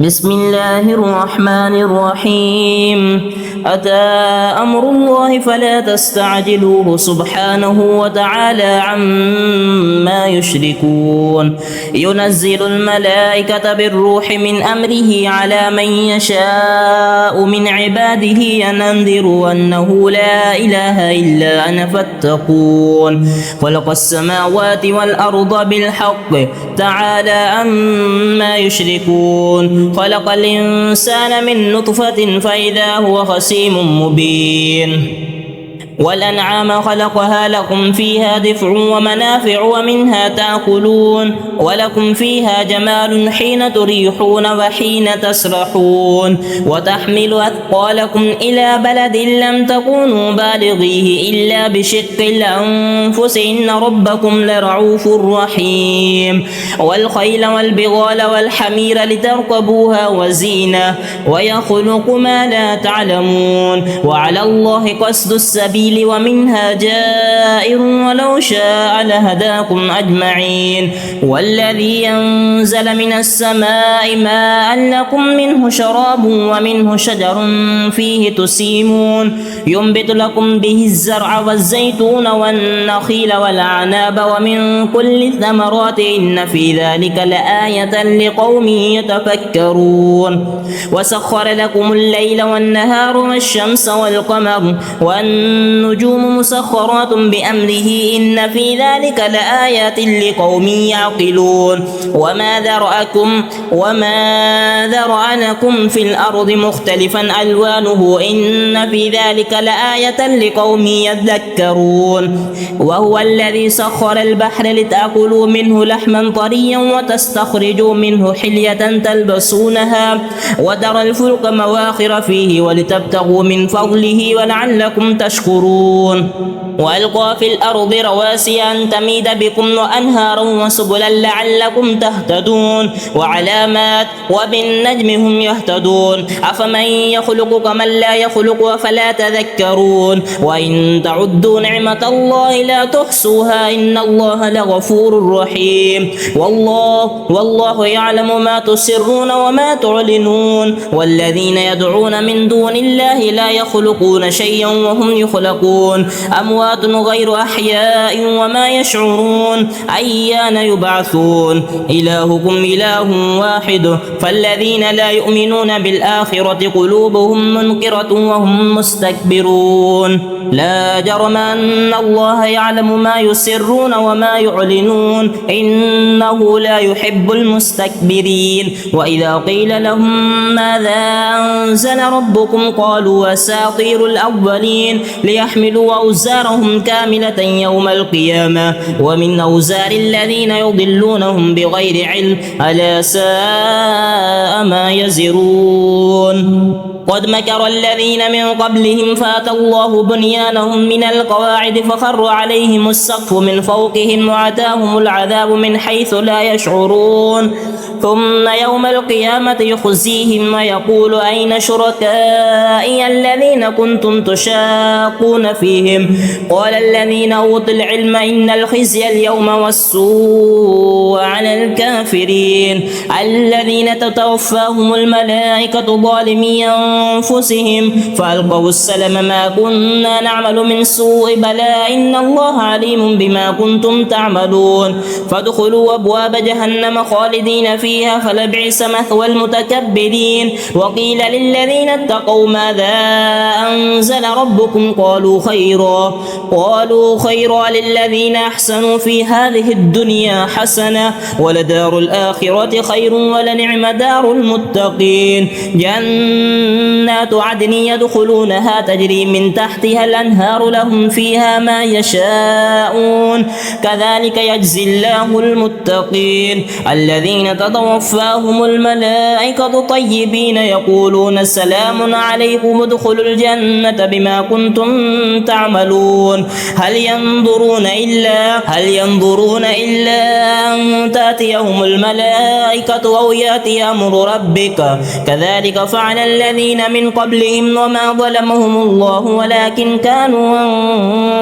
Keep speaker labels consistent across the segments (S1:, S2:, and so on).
S1: بسم الله الرحمن الرحيم. أتى أمر الله فلا تستعجلوه سبحانه وتعالى عما يشركون. ينزل الملائكة بالروح من أمره على من يشاء من عباده أن أنذروا أنه لا إله إلا أنا فاتقون. خلق السماوات والأرض بالحق تعالى عما يشركون. خلق الإنسان من نطفة فإذا هو خصيم مبين. والأنعام خلقها لكم فيها دفع ومنافع ومنها تأكلون ولكم فيها جمال حين تريحون وحين تسرحون وتحمل أثقالكم إلى بلد لم تكونوا بالغيه إلا بشق الأنفس إن ربكم لرعوف رحيم. والخيل والبغال والحمير لتركبوها وزينة ويخلق ما لا تعلمون وعلى الله قصد السبيل ومنها جائر ولو شاء لهداكم أجمعين. والذي ينزل من السماء ماء لكم منه شراب ومنه شجر فيه تسيمون ينبت لكم به الزرع والزيتون والنخيل والأعناب ومن كل الثمرات إن في ذلك لآية لقوم يتفكرون. وسخر لكم الليل والنهار والشمس والقمر والنجوم مسخرات بأمره إن في ذلك لآيات لقوم يعقلون. وما ذرأنكم في الأرض مختلفا ألوانه إن في ذلك لآية لقوم يذكرون. وهو الذي سخر البحر لتأكلوا منه لحما طريا وتستخرجوا منه حلية تلبسونها وترى الفلك مواخر فيه ولتبتغوا من فضله ولعلكم تشكرون. وألقى في الأرض رواسي أن تميد بكم وأنهارا وسبلا لعلكم تهتدون وعلامات وبالنجم هم يهتدون. أفمن يخلق كمن لا يخلق أفلا تذكرون. وإن تعدوا نعمة الله لا تحصوها إن الله لغفور رحيم. والله يعلم ما تسرون وما تعلنون. والذين يدعون من دون الله لا يخلقون شيئا وهم يخلقون أموات غير أحياء وما يشعرون أيان يبعثون. إلهكم إله واحد فالذين لا يؤمنون بالآخرة قلوبهم منكرة وهم مستكبرون. لا جرم أن الله يعلم ما يسرون وما يعلنون إنه لا يحب المستكبرين. وإذا قيل لهم ماذا أنزل ربكم قالوا أساطير الأولين ليحملوا أوزارهم كاملة يوم القيامة ومن أوزار الذين يضلونهم بغير علم ألا ساء ما يزرون. قد مكر الذين من قبلهم فأتى الله بنيانهم من القواعد فخر عليهم السقف من فوقهم وأتاهم العذاب من حيث لا يشعرون. ثم يوم القيامة يخزيهم ويقول أين شركائي الذين كنتم تشاقون فيهم قال الذين أوتوا العلم إن الخزي اليوم والسوء على الكافرين الذين تتوفاهم الملائكة ظالمي أنفسهم فألقوا السلم ما كنا نعمل من سوء بلى إن الله عليم بما كنتم تعملون. فادخلوا أبواب جهنم خالدين فيها فلبئس مثوى المتكبرين. وقيل للذين اتقوا ماذا أنزل ربكم قالوا خيرا للذين أحسنوا في هذه الدنيا حسنة ولدار الآخرة خير ولنعم دار المتقين. جنات عدن يدخلونها تجري من تحتها الأنهار لهم فيها ما يشاءون كذلك يجزي الله المتقين. الذين تتوفاهم الملائكة طيبين يقولون سلام عليكم ادخلوا الجنة بما كنتم تعملون. هل ينظرون إلا أن تأتيهم الملائكة أو يأتي أمر ربك كذلك فعل الذين من قبلهم وما ظلمهم الله ولكن كانوا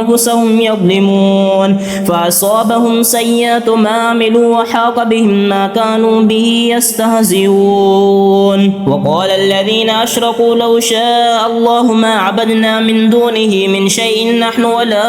S1: أنفسهم يظلمون. فأصابهم سيئات ما عملوا وحاق بهم ما كانوا به يستهزئون. وقال الذين أشركوا لو شاء الله ما عبدنا من دونه من شيء نحن ولا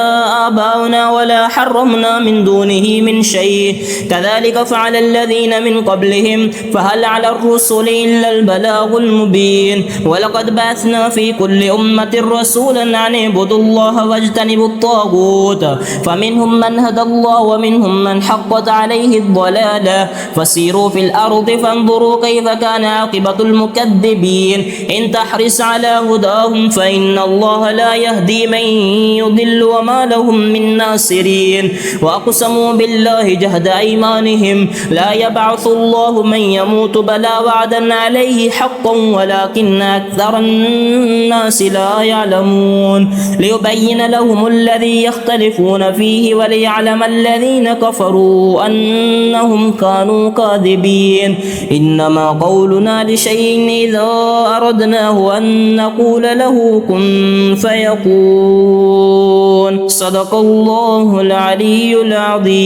S1: آباؤنا ولا حرمنا من دونه من شيء كذلك فعل الذين من قبلهم فهل على الرسل إلا البلاغ المبين. ولقد بعثنا في كل أمة رسولا أن اعبدوا الله واجتنبوا الطاغوت فمنهم من هدى الله ومنهم من حقت عليه الضلالة فسيروا في الأرض فانظروا كيف كان عاقبة المكذبين. إن تحرص على هداهم فإن الله لا يهدي من يضل وما لهم من ناصرين. وأقسموا بالله جهد أيمانهم لا يبعث الله من يموت بلى وعدا عليه حقا ولكن أكثر الناس لا يعلمون. ليبين لهم الذي يختلفون فيه وليعلم الذين كفروا أنهم كانوا كاذبين. إنما قولنا لشيء إذا أردناه أن نقول له كن فيكون. صدق الله العلي العظيم.